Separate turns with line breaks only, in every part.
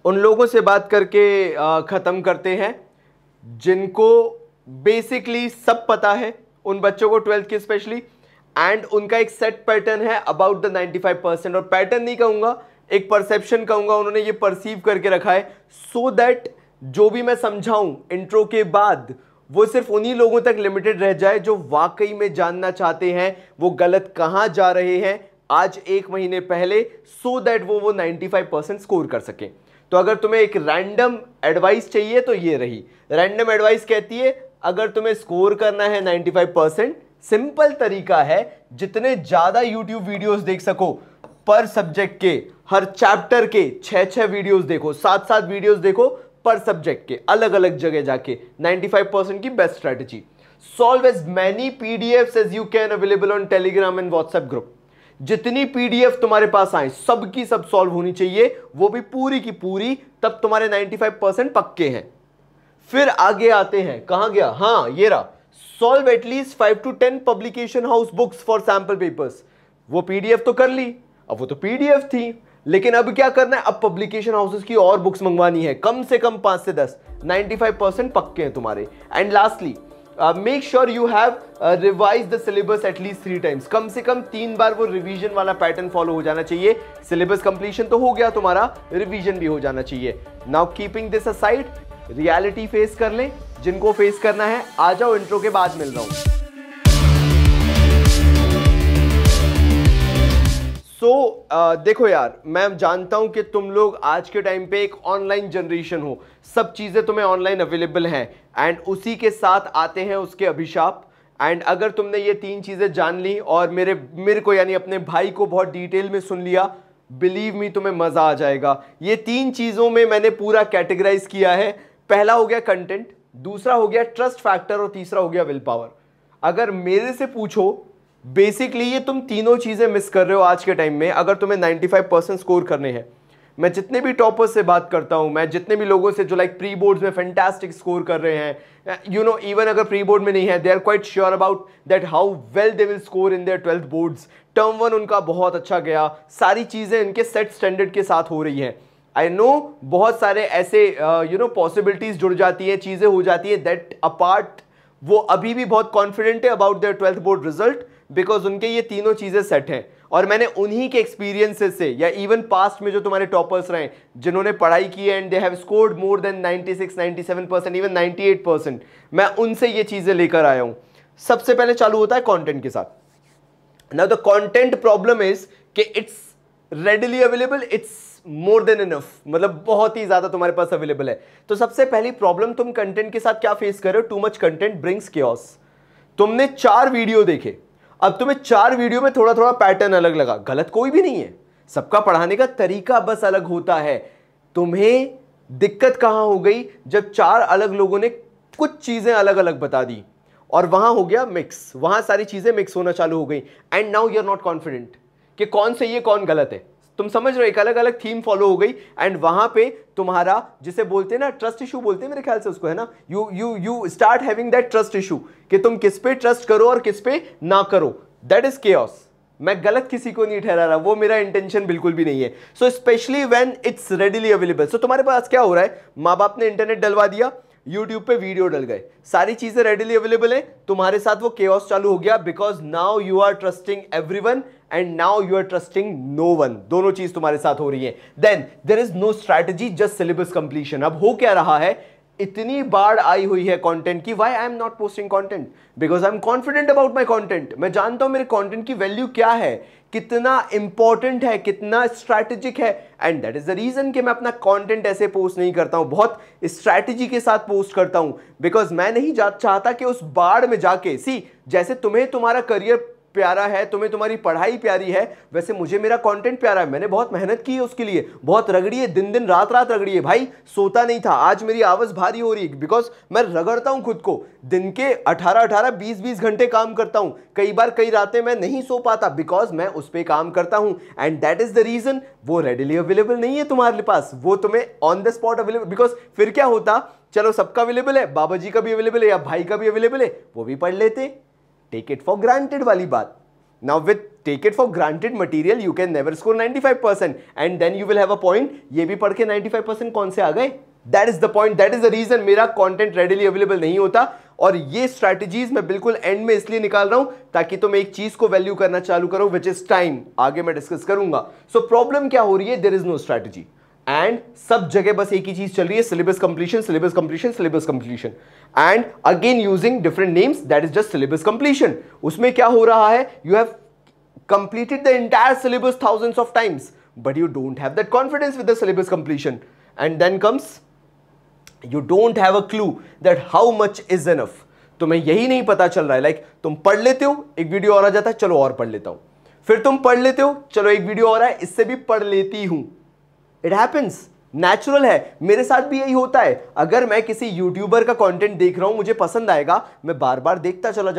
उन लोगों से बात करके ख़त्म करते हैं जिनको बेसिकली सब पता है, उन बच्चों को 12th की स्पेशली, एंड उनका एक सेट पैटर्न है अबाउट द 95%। और पैटर्न नहीं कहूंगा, एक परसेप्शन कहूंगा, उन्होंने ये परसीव करके रखा है सो दैट जो भी मैं समझाऊं इंट्रो के बाद वो सिर्फ उन्हीं लोगों तक लिमिटेड रह जाए जो वाकई में जानना चाहते हैं वो गलत कहां जा रहे हैं आज 1 महीने पहले, सो दैट वो 95% स्कोर कर सके। तो अगर तुम्हें एक रैंडम एडवाइस चाहिए तो ये रही रैंडम एडवाइस। कहती है अगर तुम्हें स्कोर करना है 95%, सिंपल तरीका है, जितने ज्यादा YouTube वीडियोस देख सको पर सब्जेक्ट के, हर चैप्टर के 6-6 वीडियोस देखो, 7-7 वीडियोस देखो पर सब्जेक्ट के, अलग अलग जगह जाके 95% की best strategy. Solve as many PDFs as you can available on Telegram and WhatsApp group. जितनी पीडीएफ तुम्हारे पास आए सब की सब सॉल्व होनी चाहिए, वो भी पूरी की पूरी, तब तुम्हारे 95% पक्के हैं। फिर आगे आते हैं, कहां गया, हाँ ये रहा, solve at least 5 to 10 publication house books for sample papers. वो पीडीएफ तो कर ली, अब वो तो पीडीएफ थी, लेकिन अब क्या करना है, अब पब्लिकेशन हाउसेस की और बुक्स मंगवानी है, कम से कम 5 से 10, 95% पक्के हैं तुम्हारे। And lastly make sure you have revise the syllabus at least 3 times, कम से कम 3 बार वो रिवीजन वाला पैटर्न फॉलो हो जाना चाहिए। सिलेबस कंप्लीशन तो हो गया तुम्हारा, रिवीजन भी हो जाना चाहिए। Now keeping this aside, reality face कर ले, जिनको फेस करना है आ जाओ, इंट्रो के बाद मिल रहा हूं। देखो यार, मैं जानता हूं कि तुम लोग आज के टाइम पे एक ऑनलाइन जनरेशन हो, सब चीजें तुम्हें ऑनलाइन अवेलेबल हैं, एंड उसी के साथ आते हैं उसके अभिशाप। एंड अगर तुमने ये 3 चीजें जान ली और मेरे को यानी अपने भाई को बहुत डिटेल में सुन लिया, बिलीव मी तुम्हें मजा आ जाएगा। ये 3 चीजों में मैंने पूरा कैटेगराइज किया है। पहला हो गया कंटेंट, दूसरा हो गया ट्रस्ट फैक्टर और तीसरा हो गया विल पावर। अगर मेरे से पूछो, बेसिकली ये तुम तीनों चीजें मिस कर रहे हो आज के टाइम में अगर तुम्हें 95% स्कोर करने हैं। मैं जितने भी टॉपर्स से बात करता हूं, मैं जितने भी लोगों से जो लाइक प्री बोर्ड्स में फैंटास्टिक स्कोर कर रहे हैं, यू नो इवन अगर प्री बोर्ड में नहीं है, they are quite sure about that how well they will score in their 12th boards. Term 1 उनका बहुत अच्छा गया, सारी चीजें इनके सेट स्टैंडर्ड के साथ हो रही हैं। आई नो बहुत सारे ऐसे यू नो पॉसिबिलिटीज जुड़ जाती हैं, चीजें हो जाती हैं, दैट अपार्ट वो अभी भी बहुत कॉन्फिडेंट है about their 12th board result, because उनके ये तीनों चीजें सेट हैं। और मैंने उन्हीं के एक्सपीरियंसेस से, या इवन पास्ट में जो तुम्हारे टॉपर्स रहे जिन्होंने पढ़ाई की है and they have scored more than 96, 97%, even 98%, मैं उनसे ये चीजें लेकर आया हूं। सबसे पहले चालू होता है कंटेंट के साथ। Now the content problem is कि it's readily available, it's more than enough, मतलब बहुत ही ज्यादा तुम्हारे पास अवेलेबल है। तो सबसे पहली प्रॉब्लम तुम कंटेंट के साथ क्या फेस कर रहे हो, too much content brings chaos। तुमने 4 वीडियो देखे, अब तुम्हें 4 वीडियो में थोड़ा थोड़ा पैटर्न अलग लगा, गलत कोई भी नहीं है, सबका पढ़ाने का तरीका बस अलग होता है। तुम्हें दिक्कत कहां हो गई, जब 4 अलग लोगों ने कुछ चीजें अलग अलग बता दी और वहां हो गया मिक्स, वहां सारी चीजें मिक्स होना चालू हो गई, and now you are not confident कि कौन से ये कौन गलत है। तुम समझ रहे हो, एक अलग अलग थीम फॉलो हो गई, एंड वहां पे तुम्हारा जिसे बोलते हैं ना, ट्रस्ट इशू बोलते हैं मेरे ख्याल से उसको, है ना, you start having that trust issue कि तुम किस पे ट्रस्ट करो और किस पे ना करो। That is chaos। मैं गलत किसी को नहीं ठहरा रहा, वो मेरा इंटेंशन बिल्कुल भी नहीं है। So specially when it's readily available, so तुम्हारे पास क्या हो रहा है, माँ बाप ने इंटरनेट डलवा दिया, यूट्यूब पे वीडियो डल गए, सारी चीजें रेडिली अवेलेबल है, तुम्हारे साथ वो chaos चालू हो गया, because now you are trusting everyone and now you are trusting no one. दोनों चीज तुम्हारे साथ हो रही है। Then there is no strategy, just syllabus completion. अब हो क्या रहा है, इतनी बाढ़ आई हुई है कंटेंट की, why I am not posting content, because I am confident about my content. मैं जानता हूं मेरे कंटेंट की वैल्यू क्या है, कितना इंपॉर्टेंट है, कितना स्ट्रैटेजिक है, and that is the reason कि मैं अपना कंटेंट ऐसे पोस्ट नहीं करता हूं, बहुत स्ट्रैटेजी के साथ पोस्ट करता हूं, बिकॉज मैं नहीं चाहता कि उस बाढ़ में जाके, सी जैसे तुम्हें तुम्हारा करियर प्यारा है, तुम्हें तुम्हारी पढ़ाई प्यारी है, वैसे मुझे मेरा कंटेंट प्यारा है। मैंने बहुत मेहनत की है उसके लिए, बहुत रगड़ी है, दिन दिन रात रात रगड़ी है भाई, सोता नहीं था। आज मेरी आवाज भारी हो रही है बिकॉज मैं रगड़ता हूं खुद को, दिन के 18-18, 20-20 घंटे काम करता हूं, कई बार कई रातें मैं नहीं सो पाता बिकॉज मैं उस पर काम करता हूं, and that is the reason वो रेडिली अवेलेबल नहीं है तुम्हारे पास, वो तुम्हें on the spot available. Because फिर क्या होता, चलो सबका अवेलेबल है, बाबा जी का भी अवेलेबल है या भाई का भी अवेलेबल है, वो भी पढ़ लेते, टेक इट फॉर ग्रांटेड वाली बात। Now with take it for granted material you can never score 95% and then you will have a point, ये भी पढ़ के 95% कौन से आ गए? That is the point, that is the reason मेरा कंटेंट रेडिली अवेलेबल नहीं होता। और ये स्ट्रैटेजीज मैं बिल्कुल एंड में इसलिए निकाल रहा हूं ताकि तुम एक चीज को वैल्यू करना चालू करो, विच इज टाइम। आगे मैं डिस्कस करूंगा। सो प्रॉब्लम क्या हो रही है? There is no strategy and सब जगह बस एक ही चीज चल रही है, syllabus completion, syllabus completion, syllabus completion and again using different names, that is just syllabus completion. उसमें क्या हो रहा है? You have completed the entire syllabus thousands of times but you don't have that confidence with the syllabus completion, and then comes you don't have a clue that how much is enough। तुम्हें यही नहीं पता चल रहा है, like तुम पढ़ लेते हो, एक वीडियो और आ जाता है, चलो और पढ़ लेता हूं, फिर तुम पढ़ लेते हो, चलो एक वीडियो और है, इससे भी पढ़ लेती हूं। इट हैपेंस, नेचुरल है, मेरे साथ भी यही होता है। अगर मैं किसी यूट्यूबर का कंटेंट देख रहा हूं, मुझे पसंद आएगा, मैं बार बार देखता चला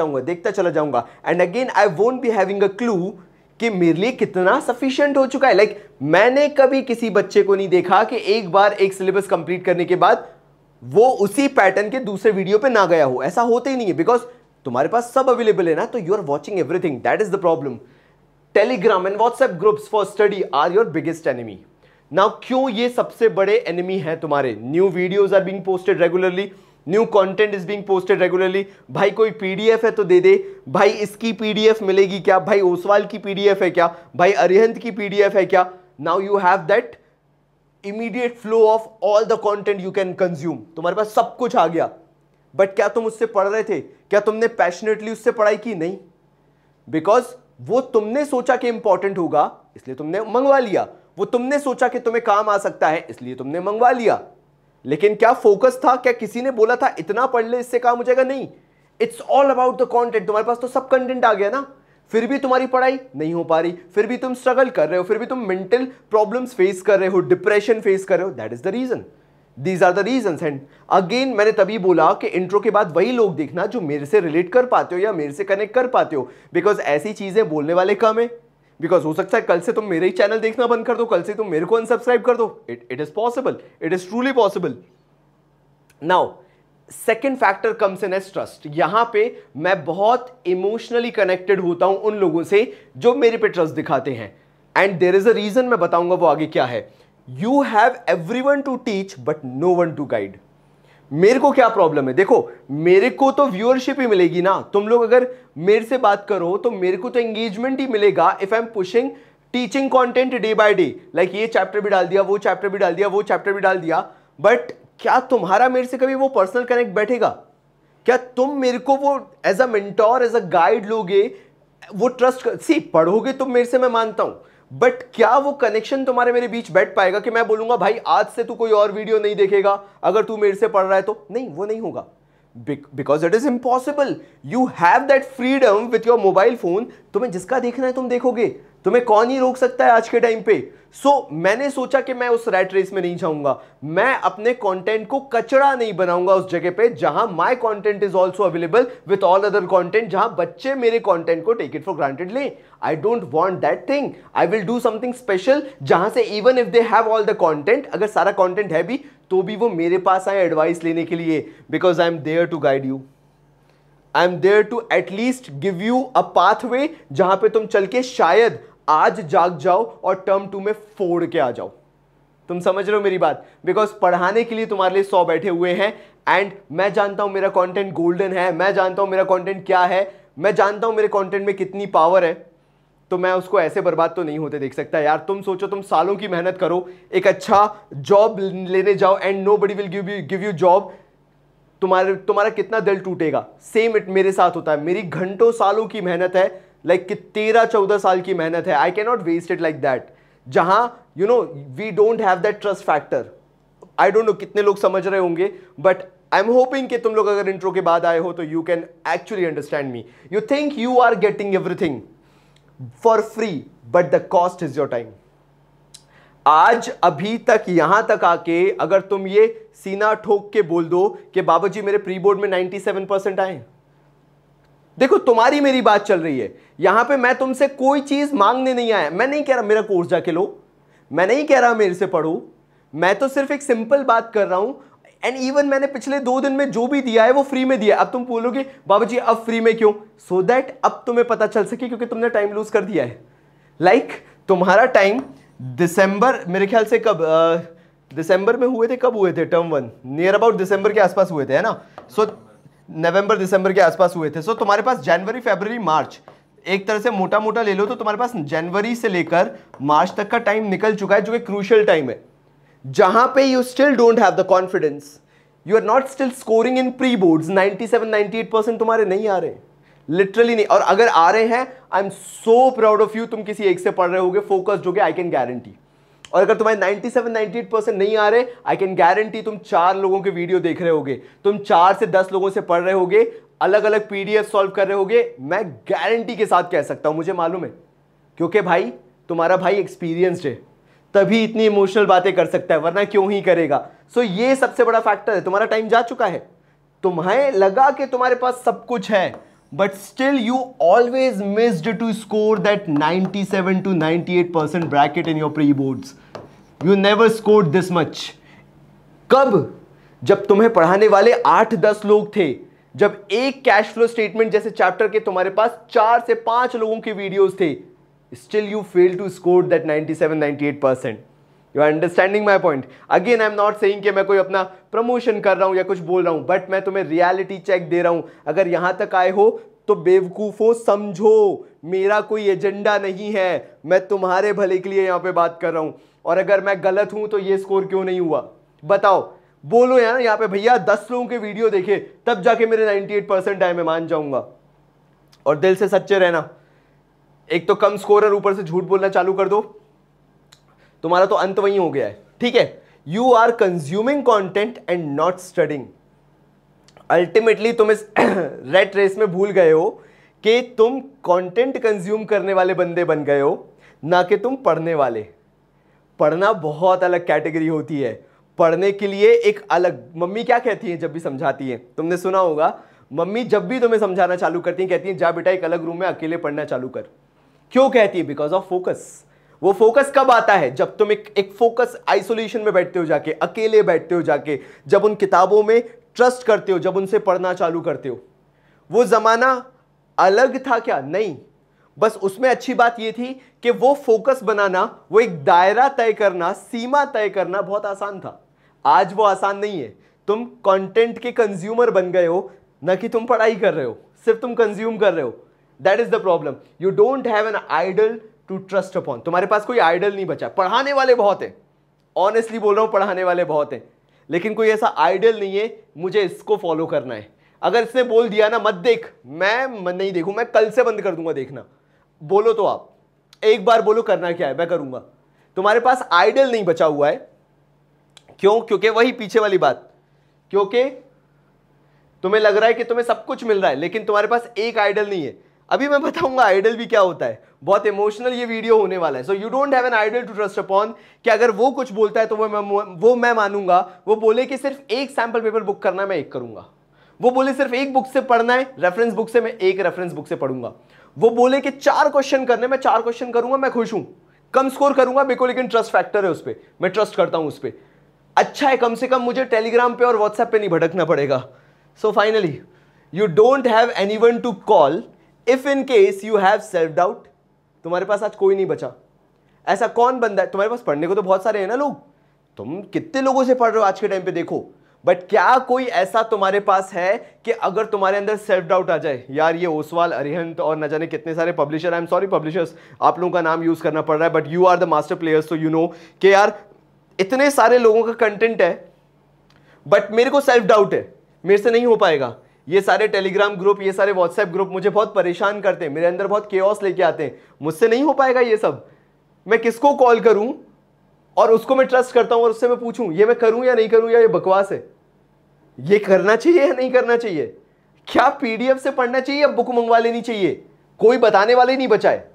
जाऊंगा and again I won't be having a clue कि मेरे लिए कितना सफिशिएंट हो चुका है। लाइक मैंने कभी किसी बच्चे को नहीं देखा कि एक बार एक सिलेबस कंप्लीट करने के बाद वो उसी पैटर्न के दूसरे वीडियो पे ना गया हो, ऐसा होता ही नहीं है, बिकॉज तुम्हारे पास सब अवेलेबल है ना, तो you are watching everything. That is the problem. Telegram and WhatsApp groups for study are your biggest enemy. Now क्यों ये सबसे बड़े एनिमी हैं तुम्हारे? New videos are being posted regularly, new content is being posted regularly. भाई कोई PDF है तो दे दे, भाई इसकी पीडीएफ मिलेगी क्या, भाई ओसवाल की पीडीएफ है क्या, भाई अरिहंत की पीडीएफ है क्या। Now you have that immediate flow of all the content you can consume, तुम्हारे पास सब कुछ आ गया। बट क्या तुम उससे पढ़ रहे थे? क्या तुमने पैशनेटली उससे पढ़ाई की? नहीं, बिकॉज वो तुमने सोचा कि इंपॉर्टेंट होगा इसलिए तुमने मंगवा लिया, वो तुमने सोचा कि तुम्हें काम आ सकता है इसलिए तुमने मंगवा लिया। लेकिन क्या फोकस था? क्या किसी ने बोला था इतना पढ़ ले इससे काम हो जाएगा? नहीं, it's all about the content. तुम्हारे पास तो सब कंटेंट आ गया ना, फिर भी तुम्हारी पढ़ाई नहीं हो पा रही, फिर भी तुम स्ट्रगल कर रहे हो, फिर भी तुम मेंटल प्रॉब्लम्स फेस कर रहे हो, डिप्रेशन फेस कर रहे हो। That is the reason, these are the reasons. And again मैंने तभी बोला कि इंट्रो के बाद वही लोग देखना जो मेरे से रिलेट कर पाते हो या मेरे से कनेक्ट कर पाते हो, बिकॉज ऐसी चीजें बोलने वाले कम है। बिकॉज हो सकता है कल से तुम मेरे ही चैनल देखना बंद कर दो, कल से तुम मेरे को अनसब्सक्राइब कर दो। It is possible, it is truly possible. Now second factor comes in as trust. यहां पे मैं बहुत इमोशनली कनेक्टेड होता हूं उन लोगों से जो मेरे पे ट्रस्ट दिखाते हैं, and there is a reason, मैं बताऊंगा वो आगे क्या है। You have everyone to teach but no one to guide. मेरे को क्या प्रॉब्लम है? देखो मेरे को तो व्यूअरशिप ही मिलेगी ना, तुम लोग अगर मेरे से बात करो तो मेरे को तो एंगेजमेंट ही मिलेगा if I am pushing teaching content day by day. Like ये चैप्टर भी डाल दिया, वो चैप्टर भी डाल दिया, वो चैप्टर भी डाल दिया, बट क्या तुम्हारा मेरे से कभी वो पर्सनल कनेक्ट बैठेगा? क्या तुम मेरे को वो as a mentor, as a guide लोगे? वो ट्रस्ट सी पढ़ोगे तुम मेरे से, मैं मानता हूं, बट क्या वो कनेक्शन तुम्हारे मेरे बीच बैठ पाएगा कि मैं बोलूंगा भाई आज से तू कोई और वीडियो नहीं देखेगा अगर तू मेरे से पढ़ रहा है तो? नहीं, वो नहीं होगा, because it is impossible. You have that freedom with your mobile phone, तुम्हें जिसका देखना है तुम देखोगे, तुम्हें कौन ही रोक सकता है आज के टाइम पे। सो मैंने सोचा कि मैं उस रैट रेस में नहीं जाऊंगा, मैं अपने कंटेंट को कचरा नहीं बनाऊंगा उस जगह पे जहां my content is also available with all other content, जहां बच्चे मेरे कंटेंट को टेक इट फॉर ग्रांटेड लें। I don't want that thing, I will do something special जहां से even if they have all the content, अगर सारा content है भी तो भी वो मेरे पास आए एडवाइस लेने के लिए, because I am there to guide you, I am there to at least give you a pathway जहां पे तुम चल के शायद आज जाग जाओ और टर्म 2 में फोड़ के आ जाओ। तुम समझ रहे हो मेरी बात? बिकॉज पढ़ाने के लिए तुम्हारे लिए 100 बैठे हुए हैं, एंड मैं जानता हूं मेरा कंटेंट गोल्डन है, मैं जानता हूं मेरा कंटेंट क्या है, मैं जानता हूं मेरे कंटेंट में कितनी पावर है, तो मैं उसको ऐसे बर्बाद तो नहीं होते देख सकता यार। तुम सोचो, तुम सालों की मेहनत करो, एक अच्छा जॉब लेने जाओ and nobody will give you job, तुम्हारा कितना दिल टूटेगा। सेम इट मेरे साथ होता है, मेरी घंटों सालों की मेहनत है, लाइक कि 13-14 साल की मेहनत है, I can not waste it like that, जहां you know we don't have that trust factor. I don't know कितने लोग समझ रहे होंगे, बट आई एम होपिंग कि तुम लोग अगर इंट्रो के बाद आए हो तो you can actually understand me. You think you are getting everything for free, but the cost is your time. आज अभी तक यहां तक आके अगर तुम ये सीना ठोक के बोल दो कि बाबा जी मेरे प्री बोर्ड में 97% आए, देखो तुम्हारी मेरी बात चल रही है यहां पे, मैं तुमसे कोई चीज मांगने नहीं आया। मैं नहीं कह रहा मेरा कोर्स जाके लो, मैं नहीं कह रहा मेरे से पढ़ो, मैं तो सिर्फ एक सिंपल बात कर रहा हूं, एंड इवन मैंने पिछले 2 दिन में जो भी दिया है वो फ्री में दिया है। अब तुम बोलोगे बाबा जी अब फ्री में क्यों? सो दैट अब तुम्हें पता चल सके, क्योंकि तुमने टाइम लूज कर दिया है। लाइक तुम्हारा टाइम दिसंबर, मेरे ख्याल से कब दिसंबर में हुए थे, कब हुए थे टर्म 1? नियर अबाउट दिसंबर के आसपास हुए थे, है ना? सो नवंबर दिसंबर के आसपास हुए थे। सो तुम्हारे पास जनवरी फरवरी मार्च, एक तरह से मोटा मोटा ले लो तो तुम्हारे पास जनवरी से लेकर मार्च तक का टाइम निकल चुका है, जो एक क्रूशियल टाइम है, जहां पे you still don't have the confidence, you are not still scoring in pre boards. 97-98% तुम्हारे नहीं आ रहे, लिटरली नहीं। और अगर आ रहे हैं, आई am so proud of you, तुम किसी एक से पढ़ रहे होगे, फोकस्ड होगे, आई कैन गारंटी। और अगर तुम्हारे 97-98% नहीं आ रहे, आई कैन गारंटी तुम 4 लोगों के वीडियो देख रहे होगे, तुम 4 से 10 लोगों से पढ़ रहे होगे, अलग अलग पीडीएफ सॉल्व कर रहे होगे। मैं गारंटी के साथ कह सकता हूं, मुझे मालूम है, क्योंकि भाई तुम्हारा भाई एक्सपीरियंस्ड है, तभी इतनी इमोशनल बातें कर सकता है, वरना क्यों ही करेगा। सो ये सबसे बड़ा फैक्टर है। तुम्हारा टाइम जा चुका है, तुम्हें लगा कि तुम्हारे पास सब कुछ है, but still you always missed to score that 97 to 98% bracket in your pre boards. You never scored this much. कब? जब तुम्हें पढ़ाने वाले 8-10 लोग थे, जब एक कैश फ्लो स्टेटमेंट जैसे चैप्टर के तुम्हारे पास 4 से 5 लोगों के वीडियोस थे, still you fail to score that 97-98%. You are understanding my point? Again, I am not saying कि मैं कोई अपना प्रमोशन कर रहा हूं या कुछ बोल रहा हूं, बट मैं तुम्हें रियलिटी चेक दे रहा हूं। अगर यहां तक आए हो तो बेवकूफो समझो, मेरा कोई एजेंडा नहीं है, मैं तुम्हारे भले के लिए यहां पे बात कर रहा हूं। और अगर मैं गलत हूं तो ये स्कोर क्यों नहीं हुआ बताओ, बोलो यार यहाँ पे, भैया 10 लोगों के वीडियो देखे तब जाके मेरे 98% आए, मैं मान जाऊंगा। और दिल से सच्चे रहना, एक तो कम स्कोरर, ऊपर से झूठ बोलना चालू कर दो, तुम्हारा तो अंत वही हो गया है। ठीक है, you are consuming content and not studying. Ultimately तुम इस रेट रेस में भूल गए हो कि तुम कंटेंट कंज्यूम करने वाले बंदे बन गए हो, ना कि तुम पढ़ने वाले। पढ़ना बहुत अलग कैटेगरी होती है, पढ़ने के लिए एक अलग। मम्मी क्या कहती है जब भी समझाती है, तुमने सुना होगा, मम्मी जब भी तुम्हें समझाना चालू करती हैं कहती हैं जा बेटा एक अलग रूम में अकेले पढ़ना चालू कर। क्यों कहती है? Because of focus. वो फोकस कब आता है? जब तुम एक फोकस आइसोलेशन में बैठते हो जाके, अकेले बैठते हो जाके, जब उन किताबों में ट्रस्ट करते हो, जब उनसे पढ़ना चालू करते हो। वो जमाना अलग था क्या? नहीं, बस उसमें अच्छी बात यह थी कि वो फोकस बनाना, वो एक दायरा तय करना, सीमा तय करना बहुत आसान था। आज वो आसान नहीं है। तुम कंटेंट के कंज्यूमर बन गए हो, ना कि तुम पढ़ाई कर रहे हो, सिर्फ तुम कंज्यूम कर रहे हो। That is the problem. You don't have an idol to trust upon. तुम्हारे पास कोई आइडल नहीं बचा। पढ़ाने वाले बहुत हैं, ऑनेस्टली बोल रहा हूं, पढ़ाने वाले बहुत हैं, लेकिन कोई ऐसा आइडल नहीं है मुझे इसको फॉलो करना है। अगर इसने बोल दिया ना मत देख, मैं नहीं देखूं, मैं कल से बंद कर दूंगा देखना, बोलो तो आप एक बार बोलो करना क्या है, मैं करूंगा। तुम्हारे पास आइडल नहीं बचा हुआ है। क्यों? क्योंकि वही पीछे वाली बात, क्योंकि तुम्हें लग रहा है कि तुम्हें सब कुछ मिल रहा है, लेकिन तुम्हारे पास एक आइडल नहीं है। अभी मैं बताऊंगा आइडल भी क्या होता है, बहुत इमोशनल ये वीडियो होने वाला है। So you don't have an idol to trust upon कि अगर वो कुछ बोलता है तो वो मैं मानूंगा। वो बोले कि सिर्फ एक सैंपल पेपर बुक करना है, मैं एक करूंगा। वो बोले सिर्फ एक बुक से पढ़ना है, रेफरेंस बुक से, मैं एक रेफरेंस बुक से पढ़ूंगा। वो बोले कि 4 क्वेश्चन करने, मैं 4 क्वेश्चन करूंगा, मैं खुश हूं। कम स्कोर करूंगा मेरे को, लेकिन ट्रस्ट फैक्टर है उस पर, मैं ट्रस्ट करता हूं उस पर। अच्छा है, कम से कम मुझे टेलीग्राम पे और व्हाट्सएप पे नहीं भटकना पड़ेगा। So finally you don't have anyone to call if in case you have self doubt. तुम्हारे पास आज कोई नहीं बचा। ऐसा कौन बंदा है? तुम्हारे पास पढ़ने को तो बहुत सारे हैं ना लोग, तुम कितने लोगों से पढ़ रहे हो आज के टाइम पे देखो, बट क्या कोई ऐसा तुम्हारे पास है कि अगर तुम्हारे अंदर सेल्फ डाउट आ जाए, यार ये ओसवाल, अरिहंत और न जाने कितने सारे publisher, I am sorry publishers, आप लोगों का नाम यूज करना पड़ रहा है, but you are the master players, तो यू नो कि यार इतने सारे लोगों का कंटेंट है, बट मेरे को सेल्फ डाउट है, मेरे से नहीं हो पाएगा। ये सारे टेलीग्राम ग्रुप, ये सारे व्हाट्सएप ग्रुप मुझे बहुत परेशान करते हैं, मेरे अंदर बहुत केओस लेके आते हैं, मुझसे नहीं हो पाएगा ये सब। मैं किसको कॉल करूं और उसको मैं ट्रस्ट करता हूं और उससे मैं पूछूं ये मैं करूं या नहीं करूं, या ये बकवास है, ये करना चाहिए या नहीं करना चाहिए, क्या पीडीएफ से पढ़ना चाहिए या बुक मंगवा लेनी चाहिए? कोई बताने वाले नहीं बचा है।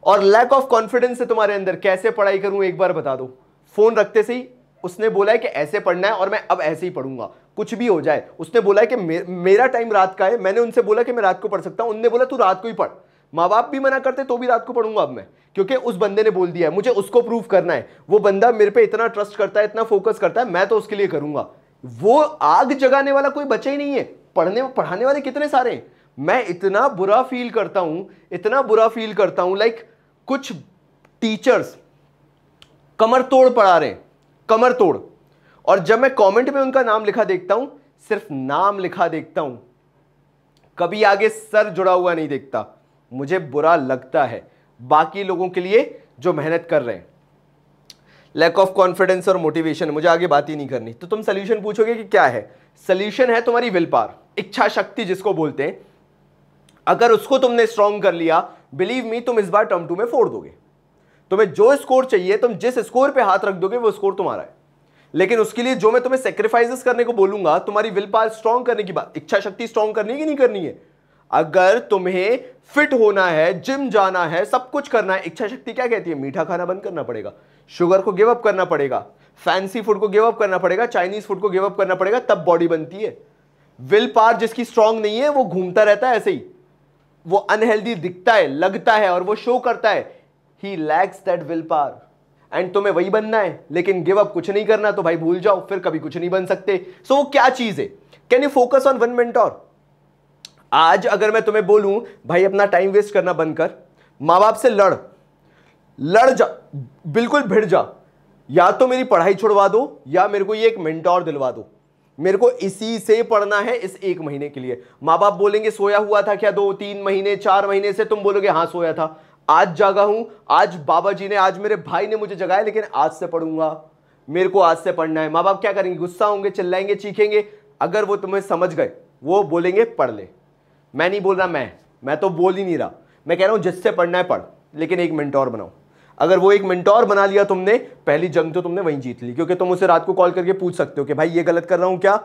और लैक ऑफ कॉन्फिडेंस है तुम्हारे अंदर। कैसे पढ़ाई करूं एक बार बता दो। फोन रखते से ही उसने बोला है कि ऐसे पढ़ना है और मैं अब ऐसे ही पढ़ूंगा, कुछ भी हो जाए। उसने बोला है कि मेरा टाइम रात का है, मैंने उनसे बोला कि मैं रात को पढ़ सकता हूं, उनने बोला तू रात को ही पढ़। माँ बाप भी मना करते तो भी रात को पढ़ूंगा अब मैं, क्योंकि उस बंदे ने बोल दिया है, मुझे उसको प्रूव करना है। वो बंदा मेरे पे इतना ट्रस्ट करता है, इतना फोकस करता है, मैं तो उसके लिए करूंगा। वो आग जगाने वाला कोई बचा ही नहीं है। पढ़ाने वाले कितने सारे हैं। मैं इतना बुरा फील करता हूं, इतना बुरा फील करता हूं, लाइक कुछ टीचर्स कमर तोड़ पढ़ा रहे हैं, कमर तोड़, और जब मैं कमेंट में उनका नाम लिखा देखता हूं, सिर्फ नाम लिखा देखता हूं, कभी आगे सर जुड़ा हुआ नहीं देखता, मुझे बुरा लगता है बाकी लोगों के लिए जो मेहनत कर रहे हैं। लैक ऑफ कॉन्फिडेंस और मोटिवेशन, मुझे आगे बात ही नहीं करनी। तो तुम सोल्यूशन पूछोगे कि क्या है? सोल्यूशन है तुम्हारी विल पावर, इच्छा शक्ति जिसको बोलते हैं। अगर उसको तुमने स्ट्रॉन्ग कर लिया, बिलीव मी, तुम इस बार टर्म 2 में फोड़ दोगे। तुम्हें जो स्कोर चाहिए, तुम जिस स्कोर पे हाथ रख दोगे वो स्कोर तुम्हारा है। लेकिन उसके लिए जो मैं तुम्हें सेक्रीफाइसेस करने को बोलूंगा, तुम्हारी विल पावर स्ट्रॉन्ग करने की बात, इच्छा शक्ति स्ट्रॉन्ग करनी है कि नहीं करनी है? अगर तुम्हें फिट होना है, जिम जाना है, सब कुछ करना है, इच्छा शक्ति क्या कहती है? मीठा खाना बंद करना पड़ेगा, शुगर को गिव अप करना पड़ेगा, फैंसी फूड को गिव अप करना पड़ेगा, चाइनीज फूड को गिव अप करना पड़ेगा, तब बॉडी बनती है। विल पावर जिसकी स्ट्रॉन्ग नहीं है वो घूमता रहता है ऐसे ही, वो अनहेल्दी दिखता है, लगता है और वो शो करता है, he lacks that will power. And तुम्हें वही बनना है, लेकिन गिव अप कुछ नहीं करना, तो भाई भूल जाओ, फिर कभी कुछ नहीं बन सकते। सो वो क्या चीज है? Can you focus on one mentor? आज अगर मैं तुम्हें बोलूं भाई अपना टाइम वेस्ट करना बंद कर, मां बाप से लड़ जा, बिल्कुल भिड़ जा, या तो मेरी पढ़ाई छुड़वा दो या मेरे को ये एक मेंटोर दिलवा दो, मेरे को इसी से पढ़ना है इस 1 महीने के लिए। मां बाप बोलेंगे सोया हुआ था क्या 2-3 महीने 4 महीने से? तुम बोलोगे हाँ सोया था, आज जागा हूं, आज बाबा जी ने, आज मेरे भाई ने मुझे जगाया, लेकिन आज से पढ़ूंगा, मेरे को आज से पढ़ना है। मां बाप क्या करेंगे? गुस्सा होंगे, चिल्लाएंगे, चीखेंगे। अगर वो तुम्हें समझ गए, वो बोलेंगे पढ़ ले। मैं नहीं बोल रहा, मैं तो बोल ही नहीं रहा, मैं कह रहा हूं जिससे पढ़ना है पढ़, लेकिन एक मेंटोर बनाओ। अगर वो एक मेंटोर बना लिया तुमने, पहली जंग तो तुमने वहीं जीत ली, क्योंकि तुम उसे रात को कॉल करके पूछ सकते हो कि भाई ये गलत कर रहा हूं क्या?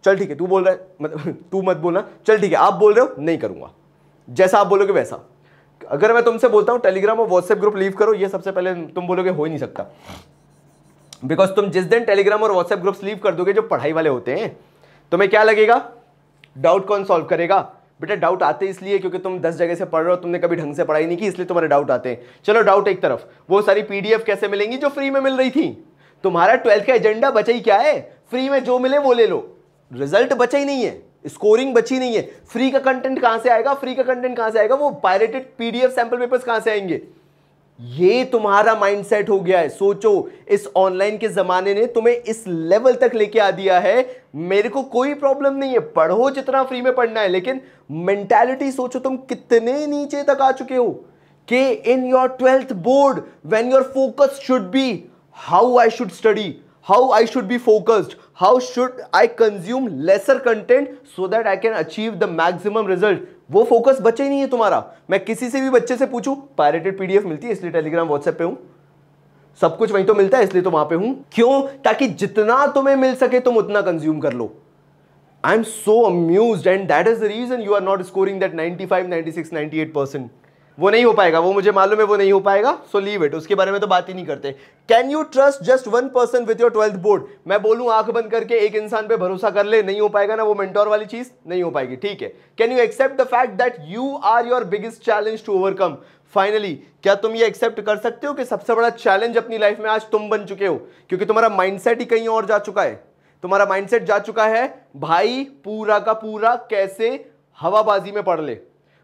चल ठीक है, तू बोल रहा है, तू मत बोलना, चल ठीक है आप बोल रहे हो, नहीं करूंगा, जैसा आप बोलोगे वैसा। अगर मैं तुमसे बोलता हूं टेलीग्राम और व्हाट्सएप ग्रुप लीव करो, ये सबसे पहले तुम बोलोगे हो ही नहीं सकता, बिकॉज तुम जिस दिन टेलीग्राम और व्हाट्सएप ग्रुप लीव कर दोगे, जो पढ़ाई वाले होते हैं, तुम्हें क्या लगेगा? डाउट कौन सॉल्व करेगा? बेटा डाउट आते इसलिए क्योंकि तुम 10 जगह से पढ़ रहे हो, तुमने कभी ढंग से पढ़ाई नहीं की, इसलिए तुम्हारे डाउट आते हैं। चलो डाउट एक तरफ, वो सारी पीडीएफ कैसे मिलेंगी जो फ्री में मिल रही थी? तुम्हारा 12th का एजेंडा बचा ही क्या है? फ्री में जो मिले वो ले लो, रिजल्ट बचा ही नहीं है, स्कोरिंग बची नहीं है। फ्री का कंटेंट कहां से आएगा? फ्री का कंटेंट कहां से आएगा? वो पायरेटेड पीडीएफ सैंपल पेपर्स कहां से आएंगे? ये तुम्हारा माइंडसेट हो गया है। सोचो, इस ऑनलाइन के जमाने ने तुम्हें इस लेवल तक लेके आ दिया है, मेरे को कोई प्रॉब्लम नहीं है, पढ़ो जितना फ्री में पढ़ना है, लेकिन मेंटालिटी सोचो तुम कितने नीचे तक आ चुके हो कि in your 12th board when your focus should be how I should study, how I should be focused, how should I consume lesser content so that I can achieve the maximum result. वो focus बचे ही नहीं है तुम्हारा। मैं किसी से भी बच्चे से पूछूं, पायरेटेड पीडीएफ मिलती है इसलिए टेलीग्राम व्हाट्सएप पे हूं, सब कुछ वहीं तो मिलता है इसलिए तो वहां पे हूं। क्यों? ताकि जितना तुम्हें मिल सके तुम उतना कंज्यूम कर लो। I am so amused and that is the reason you are not scoring that 95, 96, 98%। वो नहीं हो पाएगा, वो मुझे मालूम है वो नहीं हो पाएगा, सो लीव इट, उसके बारे में तो बात ही नहीं करते। Can you trust just 1% with your 12th board? मैं बोलूं आंख बंद करके एक इंसान पे भरोसा कर ले, नहीं हो पाएगा ना, वो मेंटोर वाली चीज नहीं हो पाएगी, ठीक है। Can you accept the fact that you are your biggest challenge to overcome? Finally क्या तुम ये एक्सेप्ट कर सकते हो कि सबसे बड़ा चैलेंज अपनी लाइफ में आज तुम बन चुके हो? क्योंकि तुम्हारा माइंडसेट ही कहीं और जा चुका है। तुम्हारा माइंडसेट जा चुका है भाई पूरा का पूरा कैसे हवाबाजी में पढ़ ले,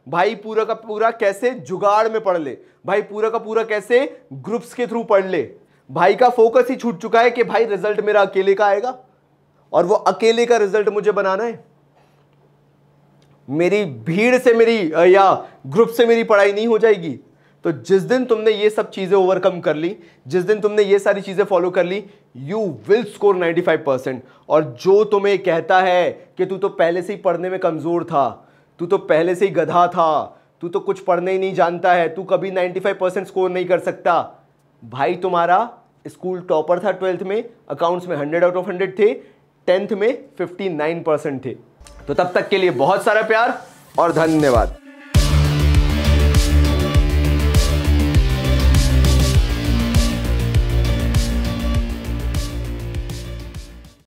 भाई पूरा का पूरा कैसे जुगाड़ में पढ़ ले, भाई पूरा का पूरा कैसे ग्रुप्स के थ्रू पढ़ ले। भाई का फोकस ही छूट चुका है कि भाई रिजल्ट मेरा अकेले का आएगा और वो अकेले का रिजल्ट मुझे बनाना है। मेरी भीड़ से मेरी या ग्रुप से मेरी पढ़ाई नहीं हो जाएगी। तो जिस दिन तुमने ये सब चीजें ओवरकम कर ली, जिस दिन तुमने ये सारी चीजें फॉलो कर ली, यू विल स्कोर 95%। और जो तुम्हें कहता है कि तू तो पहले से ही पढ़ने में कमजोर था, तू तो पहले से ही गधा था, तू तो कुछ पढ़ने ही नहीं जानता है, तू कभी 95% स्कोर नहीं कर सकता, भाई तुम्हारा स्कूल टॉपर था 12th में, अकाउंट्स में 100 आउट ऑफ 100 थे, 10th में 59% थे। तो तब तक के लिए बहुत सारा प्यार और धन्यवाद।